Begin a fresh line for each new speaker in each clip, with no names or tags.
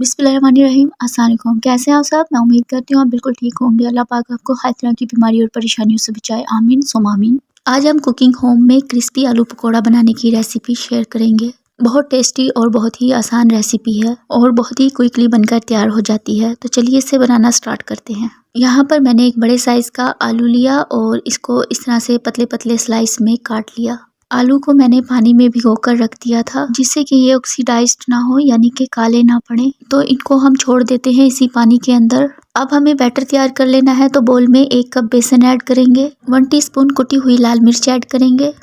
बिस्मिल्लाहिर्रहमानिर्रहीम। अस्सलाम वालेकुम। कैसे हैं आप सब? मैं उम्मीद करती हूँ आप बिल्कुल ठीक होंगे। अल्लाह पाक आपको हर तरह की बीमारी और परेशानियों से बचाए। आमीन सुम आमीन। आज हम कुकिंग होम में क्रिस्पी आलू पकौड़ा बनाने की रेसिपी शेयर करेंगे। बहुत टेस्टी और बहुत ही आसान रेसिपी है और बहुत ही क्विकली बनकर तैयार हो जाती है। तो चलिए इसे बनाना स्टार्ट करते हैं। यहाँ पर मैंने एक बड़े साइज का आलू लिया और इसको इस तरह से पतले पतले स्लाइस में काट लिया। आलू को मैंने पानी में भिगोकर रख दिया था जिससे कि ये ऑक्सीडाइज्ड ना हो, यानी कि काले ना पड़े। तो इनको हम छोड़ देते हैं इसी पानी के अंदर। अब हमें बैटर तैयार कर लेना है। तो बोल में 1 कप बेसन ऐड करेंगे, 1 टीस्पून कुटी हुई लाल मिर्च ऐड करेंगे,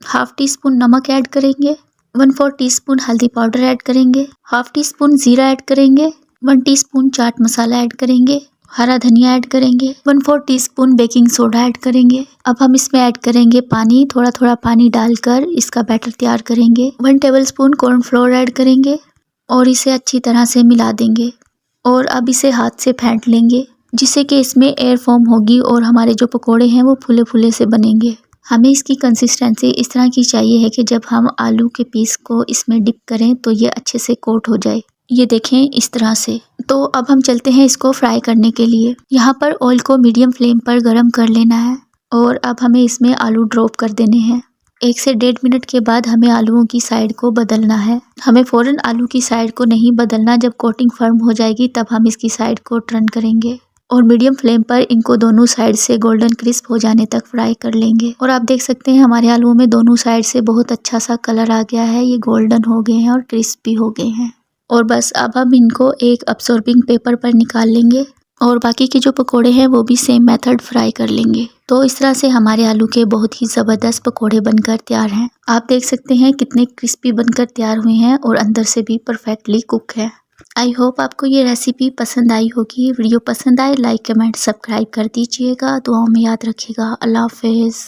हाफ टी स्पून नमक ऐड करेंगे, 1/4 टीस्पून हल्दी पाउडर ऐड करेंगे, हाफ टी स्पून जीरा ऐड करेंगे, 1 टीस्पून चाट मसाला ऐड करेंगे, हरा धनिया ऐड करेंगे, 1/4 टीस्पून बेकिंग सोडा ऐड करेंगे। अब हम इसमें ऐड करेंगे पानी। थोड़ा थोड़ा पानी डालकर इसका बैटर तैयार करेंगे। 1 टेबलस्पून कॉर्नफ्लोर ऐड करेंगे और इसे अच्छी तरह से मिला देंगे। और अब इसे हाथ से फेंट लेंगे जिससे कि इसमें एयर फॉर्म होगी और हमारे जो पकोड़े हैं वो फूले फूले से बनेंगे। हमें इसकी कंसिस्टेंसी इस तरह की चाहिए है कि जब हम आलू के पीस को इसमें डिप करें तो ये अच्छे से कोट हो जाए। ये देखें इस तरह से। तो अब हम चलते हैं इसको फ्राई करने के लिए। यहाँ पर ऑयल को मीडियम फ्लेम पर गरम कर लेना है और अब हमें इसमें आलू ड्रॉप कर देने हैं। 1 से 1.5 मिनट के बाद हमें आलूओं की साइड को बदलना है। हमें फ़ौरन आलू की साइड को नहीं बदलना, जब कोटिंग फर्म हो जाएगी तब हम इसकी साइड को टर्न करेंगे और मीडियम फ्लेम पर इनको दोनों साइड से गोल्डन क्रिस्प हो जाने तक फ्राई कर लेंगे। और आप देख सकते हैं हमारे आलूओं में दोनों साइड से बहुत अच्छा सा कलर आ गया है। ये गोल्डन हो गए हैं और क्रिस्पी हो गए हैं। और बस अब हम इनको एक अब्सॉर्बिंग पेपर पर निकाल लेंगे और बाकी के जो पकोड़े हैं वो भी सेम मेथड फ्राई कर लेंगे। तो इस तरह से हमारे आलू के बहुत ही ज़बरदस्त पकोड़े बनकर तैयार हैं। आप देख सकते हैं कितने क्रिस्पी बनकर तैयार हुए हैं और अंदर से भी परफेक्टली कुक है। आई होप आपको ये रेसिपी पसंद आई होगी। वीडियो पसंद आए लाइक कमेंट सब्सक्राइब कर दीजिएगा। दुआओं में याद रखिएगा। अल्लाह हाफिज़।